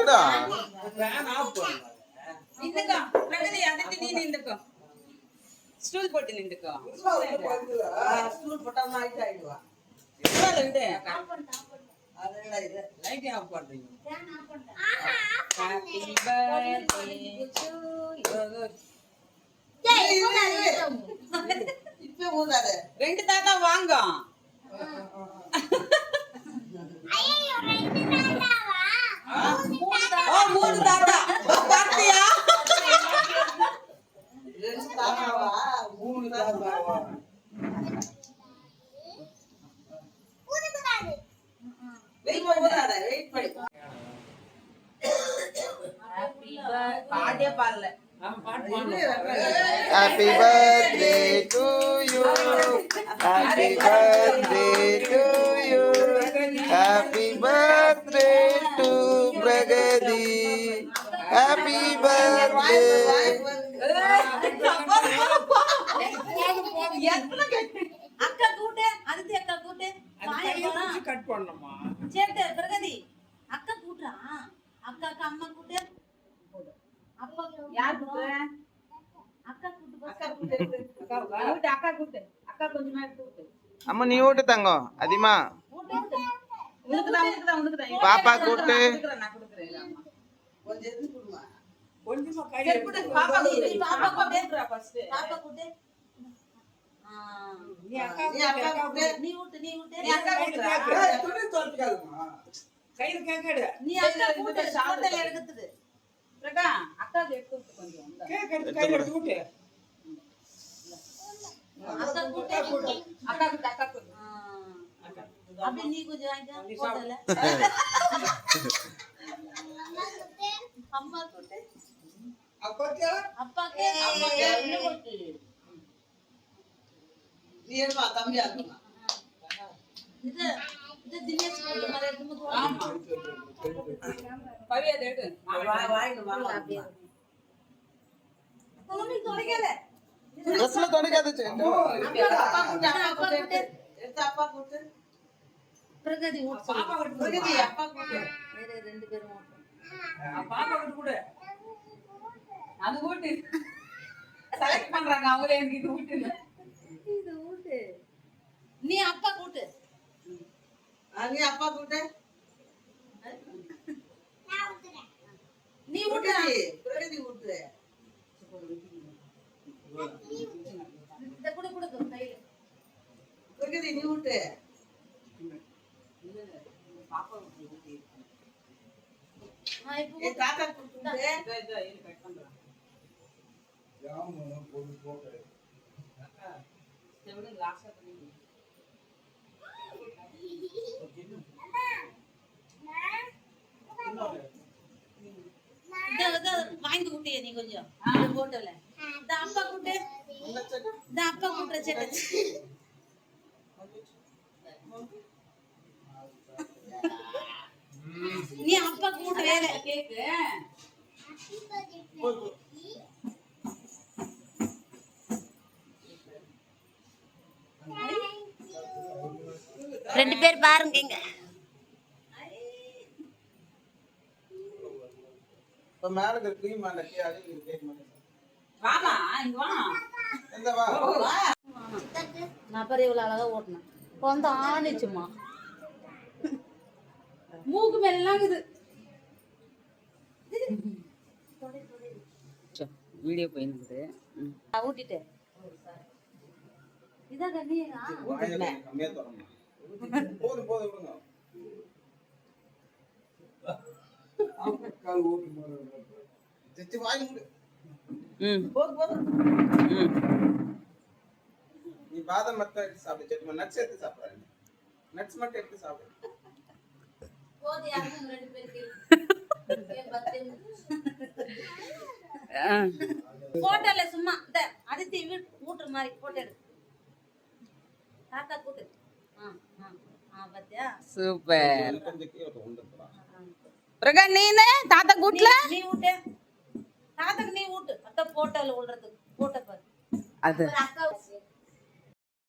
எங்கடா நின்னுக்கோ பிரகதி அடுத்து நீ நின்னுக்கோ ஸ்டூல் போட்டு நின்னுக்கோ ஸ்டூல் போட்டா நாய்ட் ஆயிடுவா ஸ்டூல் விடு அதெல்லாம் இது லைட் ஆஃப் பண்றீங்க ஹேப்பி பர்த்டே டு இப்ப ஊதாத ரெண்டு தாத்தா வாங்க மூணு தாத்தா பாத்தியா ரெண்டு தாத்தாவா மூணு தாத்தாவா வெயிட் ஊதாத வெயிட் பண்ணி பாட்டே பாடல Happy birthday to you. Happy birthday to you. Happy birthday to Pragati. Happy birthday. அக்கா கூட்டு அதுக்கு அக்கா கூட்டு கட் பண்ணணுமா சேட்டு பிரகதி அக்கா கூட்டுறா அக்காக்கு அம்மா கூட்டு அப்பா யார் கூட்டுற அக்கா கூட்டு அக்கா கூட்டு அக்கா கூட்டு அக்கா கொஞ்சமா கூட்டு அம்மா நீ ஓட்டு தங்கம் அதிகமா உனக்குதான் பாப்பா கூட்டு நான் கொடுக்குறேன் அம்மா கொஞ்சம் எது குடுமா கொஞ்சமா கையில கொடு பாப்பா கூட்டு பாப்பா கூட்டுறா ஃபர்ஸ்ட் பாப்பா கூட்டு நீ அக்கா நீ அக்கா கூட்டு நீ ஊட்டு நீ ஊட்டு நீ அக்கா கூட்டுறா துணி தோத்துக்காதுமா கையில கேக்கடு நீ அக்கா கூட்டு சாதல எடுக்குது பிரகா அக்கா எடுத்து கொஞ்சம் கேக் எடுத்து கையில எடுத்து கூட்டு அக்கா கூட்டு அக்கா கூட்டு அக்கா கூட்டு அப்படி நீ கொஞ்சம் வாங்கிக்க போடல அம்மா கூட்டு அப்பாக்கா அப்பாக்கு என்ன கூட்டு நீ ஏமா தம்பி ஆக்குமா இது இது தினேஷ் கூட்டு மாதிரி எடுத்து ஆமா பவி அதை எடு வாயில வாங்க தோனி தொலைக்கல ட்ரெஸ்ல தொலைக்காத சேட்டு அப்பா கூட்டு எடுத்து அப்பா கூட்டு பிரகதி ஊட்டு பாப்பா கூட்டு பிரகதி அப்பா கூட்டு வேற ரெண்டு பேரும் ஊட்டு பாப்பா கூட்டு கூட அது கூட்டு செலக்ட் பண்றாங்க அவங்களே எனக்கு இது கூட்டு இது ஊட்டு நீ அப்பா கூட்டு நீ அப்பா கூட்டு நீ ஊட்டு பிரகதி கூட்டு இந்த குடு குடு கையில பிரகதி நீ கூட்டு பாப்பா கூட்டு நான் இப்போ தாத்தா கூட்டு இதை கட் பண்றேன் செவடு லாஸ்டா பண்ணி இத வாங்கி கூட்டியே நீ கொஞ்சம் போட்டல இந்த அப்பா கூட்டு இந்த அப்பா கூட்டுற சேட்டை நீ அப்பா கூட்டு வேற கேக்கு ரெண்டு பேர் பாருங்க இங்க இப்ப மேல இருக்கிற க்ரீம் மேல கீழே கேக் மாதிரி வாமா இங்க வா எந்த வா நான் பாரு இவ்வளவு அழகா ஓட்டினேன் கொஞ்சம் ஆணிச்சுமா மூக்கு மேலாம் இது வீடியோ போயிருந்து ஊட்டிட்டேன் இதான் கண்ணியா கம்மியா தரணும் போதும் போதும் விடுங்க சிச்சி வாங்கி விடு நீ பாதாம் மட்டும் எடுத்து சாப்பிடு செட்டுமா நட்ஸ் எடுத்து சாப்பிடாது நட்ஸ் மட்டும் எடுத்து சாப்பிடு போது யாரும் ரெண்டு பேருக்கு போட்டோல சும்மா இந்த அதித்தி ஊட்டுற மாதிரி போட்டோ எடு தாத்தா கூட்டு பாத்தியா சூப்பர் கொஞ்சம் கீழே வந்துடுறா பிரகா நீனு தாத்தா கூட்ல நீ ஊட்டு தாத்தாக்கு நீ ஊட்டு அக்கா போட்டோல விடுறதுக்கு போட்டோ பாரு அது அக்கா